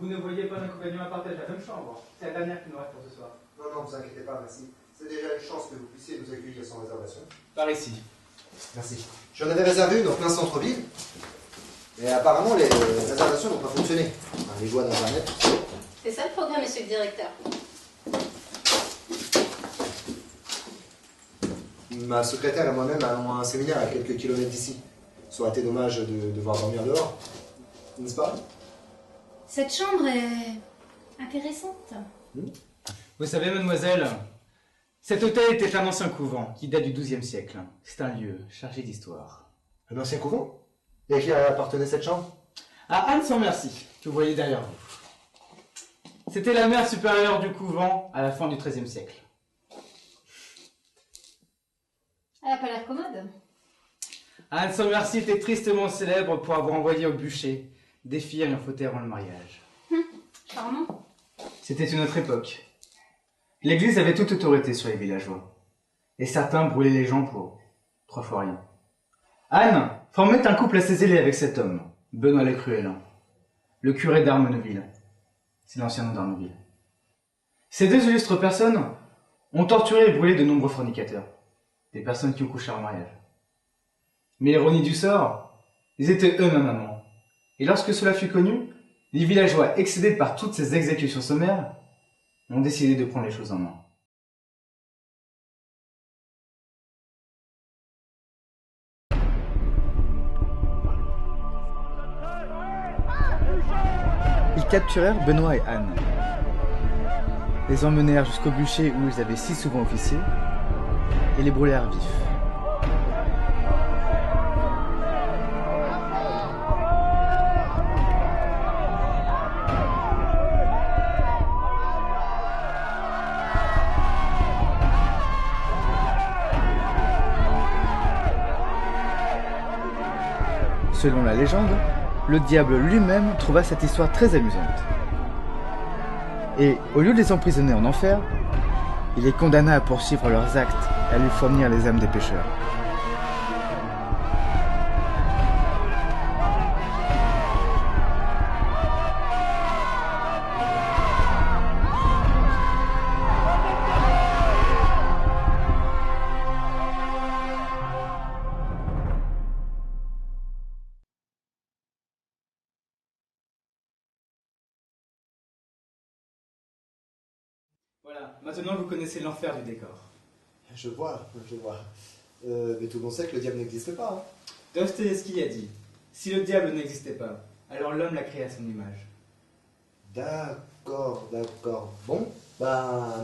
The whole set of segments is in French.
Vous ne voyez pas d'inconvénient à partager la même chambre. C'est la dernière qui nous reste pour ce soir. Non, non, vous inquiétez pas, merci. C'est déjà une chance que vous puissiez nous accueillir sans réservation. Par ici. Merci. J'en avais réservé une en plein centre-ville. Et apparemment, les réservations n'ont pas fonctionné. Enfin, les joies d'Internet. C'est ça le programme, monsieur le directeur. Ma secrétaire et moi-même allons à un séminaire à quelques kilomètres d'ici. Ça aurait été dommage de devoir dormir dehors. N'est-ce pas? Cette chambre est intéressante. Vous savez, mademoiselle, cet hôtel était un ancien couvent qui date du XIIe siècle. C'est un lieu chargé d'histoire. Un ancien couvent? Et à qui appartenait cette chambre? À Anne sans merci, que vous voyez derrière vous. C'était la mère supérieure du couvent à la fin du XIIIe siècle. Elle n'a pas l'air commode. Anne sans merci était tristement célèbre pour avoir envoyé au bûcher des filles ayant fauté avant le mariage. Charmant. C'était une autre époque. L'église avait toute autorité sur les villageois. Et certains brûlaient les gens pour 3 fois rien. Anne formait un couple assez zélé avec cet homme, Benoît le Cruel, le curé d'Armeneville. C'est l'ancien nom d'Armeneville. Ces 2 illustres personnes ont torturé et brûlé de nombreux fornicateurs, des personnes qui ont couché en mariage. Mais l'ironie du sort, ils étaient eux-mêmes amants. Et lorsque cela fut connu, les villageois, excédés par toutes ces exécutions sommaires, ont décidé de prendre les choses en main. Ils capturèrent Benoît et Anne, les emmenèrent jusqu'au bûcher où ils avaient si souvent officié, et les brûlèrent vifs. Selon la légende, le diable lui-même trouva cette histoire très amusante. Et, au lieu de les emprisonner en enfer, il les condamna à poursuivre leurs actes et à lui fournir les âmes des pécheurs. Voilà, maintenant vous connaissez l'enfer du décor. Je vois. Mais tout le monde sait que le diable n'existe pas. Hein. Dostoïevski a dit « Si le diable n'existait pas, alors l'homme l'a créé à son image. » D'accord. Bon,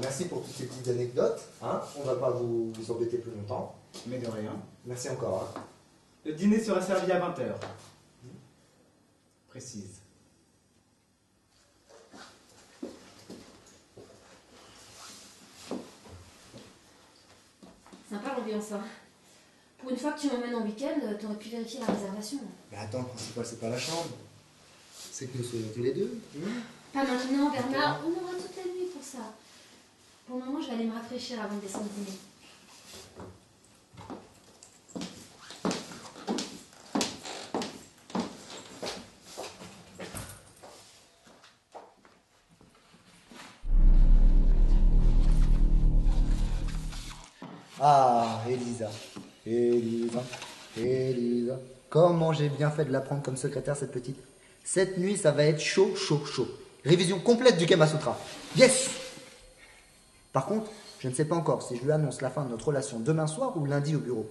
merci pour toutes ces petites anecdotes. Hein. On va pas vous embêter plus longtemps. Mais de rien. Merci encore. Hein. Le dîner sera servi à 20h. Précise. Sympa l'ambiance, hein. Pour une fois que tu m'emmènes en week-end, t'aurais pu vérifier la réservation. Mais attends, le principal, c'est pas la chambre. C'est que nous soyons tous les deux. Pas maintenant, Bernard. On aura toute la nuit pour ça. Pour le moment, je vais aller me rafraîchir avant de descendre dîner. Ah, Elisa. Comment j'ai bien fait de la prendre comme secrétaire, cette petite. Cette nuit, ça va être chaud. Révision complète du Kama Sutra. Yes! Par contre, je ne sais pas encore si je lui annonce la fin de notre relation demain soir ou lundi au bureau.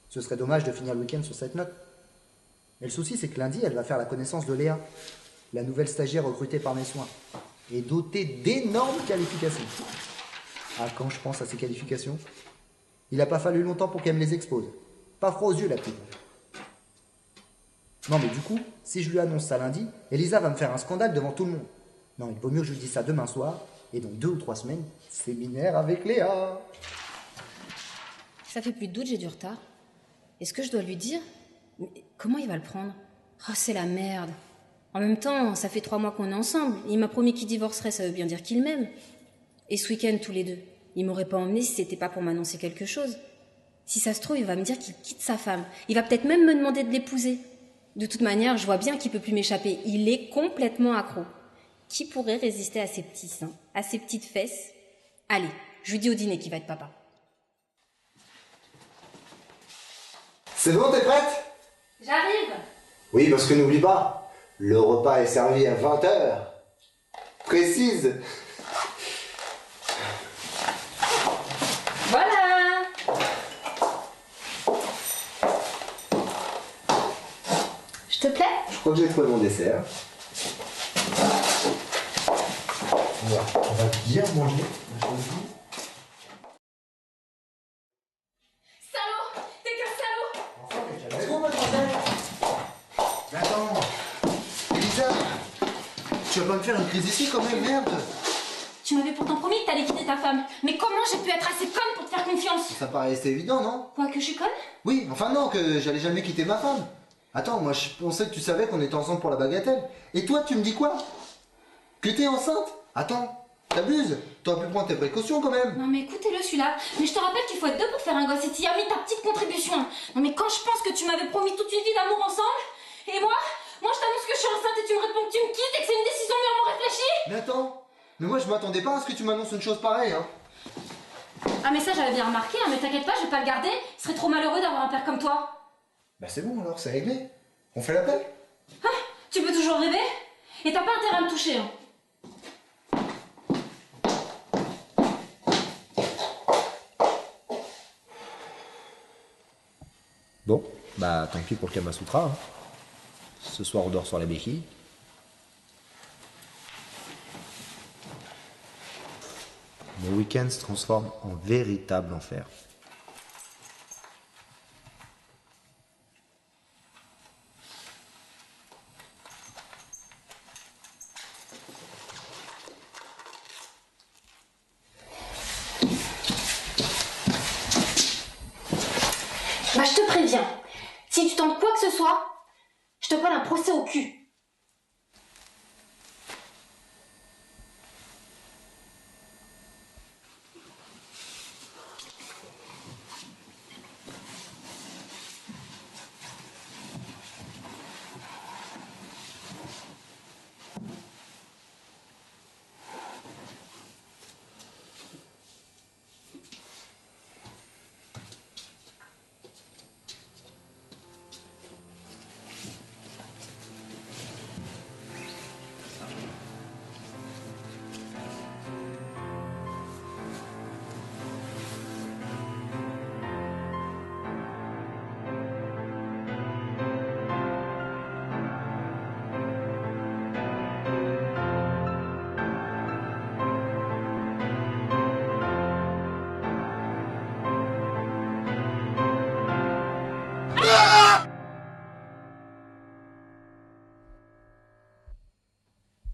Ce serait dommage de finir le week-end sur cette note. Mais le souci, c'est que lundi, elle va faire la connaissance de Léa, la nouvelle stagiaire recrutée par mes soins, et dotée d'énormes qualifications. Ah, quand je pense à ces qualifications, il n'a pas fallu longtemps pour qu'elle me les expose. Pas froid aux yeux, la petite. Non, mais du coup, si je lui annonce ça lundi, Elisa va me faire un scandale devant tout le monde. Non, il vaut mieux que je lui dise ça demain soir, et dans 2 ou 3 semaines, séminaire avec Léa. Ça fait plus de doute, j'ai du retard. Est-ce que je dois lui dire? Mais comment il va le prendre? Oh, c'est la merde. En même temps, ça fait 3 mois qu'on est ensemble. Il m'a promis qu'il divorcerait, ça veut bien dire qu'il m'aime. Et ce week-end, tous les deux, il m'aurait pas emmené si c'était pas pour m'annoncer quelque chose. Si ça se trouve, il va me dire qu'il quitte sa femme. Il va peut-être même me demander de l'épouser. De toute manière, je vois bien qu'il peut plus m'échapper. Il est complètement accro. Qui pourrait résister à ses petits seins, à ses petites fesses? Allez, je lui dis au dîner qu'il va être papa. C'est bon, t'es prête? J'arrive. Oui, parce que n'oublie pas, le repas est servi à 20h. Précise. Voilà. Je te plais? Je crois que j'ai trouvé mon dessert. On va bien manger. Salaud! T'es qu'un salaud! Mais bon, mademoiselle. Mais attends, Elisa, tu vas pas me faire une crise ici quand même, merde. Tu m'avais pourtant promis que t'allais quitter ta femme. Mais comment j'ai pu être assez conne pour te faire confiance? Ça paraissait évident, non? Quoi, que je suis conne? Oui, enfin non, que j'allais jamais quitter ma femme. Attends, moi je pensais que tu savais qu'on était ensemble pour la bagatelle. Et toi, tu me dis quoi? Que t'es enceinte? Attends, t'abuses. T'aurais pu prendre tes précautions quand même. Non mais écoutez-le celui-là. Mais je te rappelle qu'il faut être deux pour faire un gosse et t'y as mis ta petite contribution. Non mais quand je pense que tu m'avais promis toute une vie d'amour ensemble, et moi je t'annonce que je suis enceinte et tu me réponds que tu me quittes et que c'est une décision mûrement réfléchie. Mais attends, mais moi je m'attendais pas à ce que tu m'annonces une chose pareille, hein. Ah mais ça j'avais bien remarqué, hein, mais t'inquiète pas, je vais pas le garder. Il serait trop malheureux d'avoir un père comme toi. Bah c'est bon alors, c'est réglé. On fait l'appel. Ah, tu peux toujours rêver. Et t'as pas intérêt à me toucher. Hein. Bon, bah tant pis pour le Kama Sutra. Hein. Ce soir on dort sur la béquille. Mon week-end se transforme en véritable enfer. Bah je te préviens, si tu tentes quoi que ce soit, je te colle un procès au cul.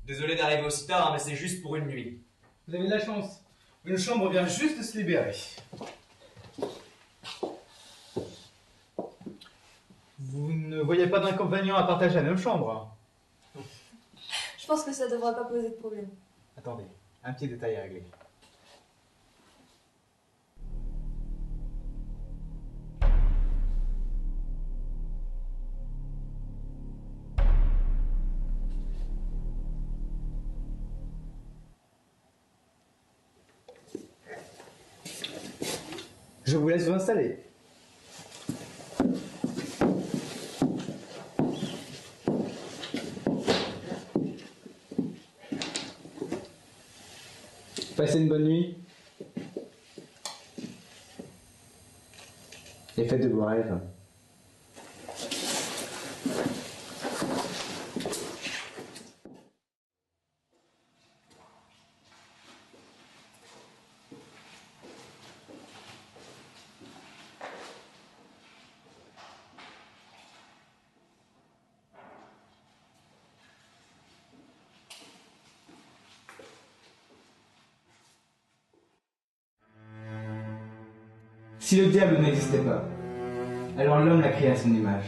Désolé d'arriver aussi tard, hein, mais c'est juste pour une nuit. Vous avez de la chance. Une chambre vient juste de se libérer. Vous ne voyez pas d'inconvénient à partager la même chambre? Je pense que ça devrait pas poser de problème. Attendez, un petit détail à régler. Je vous laisse vous installer. Passez une bonne nuit. Et faites de beaux rêves. Si le diable n'existait pas, alors l'homme l'a créé à son image.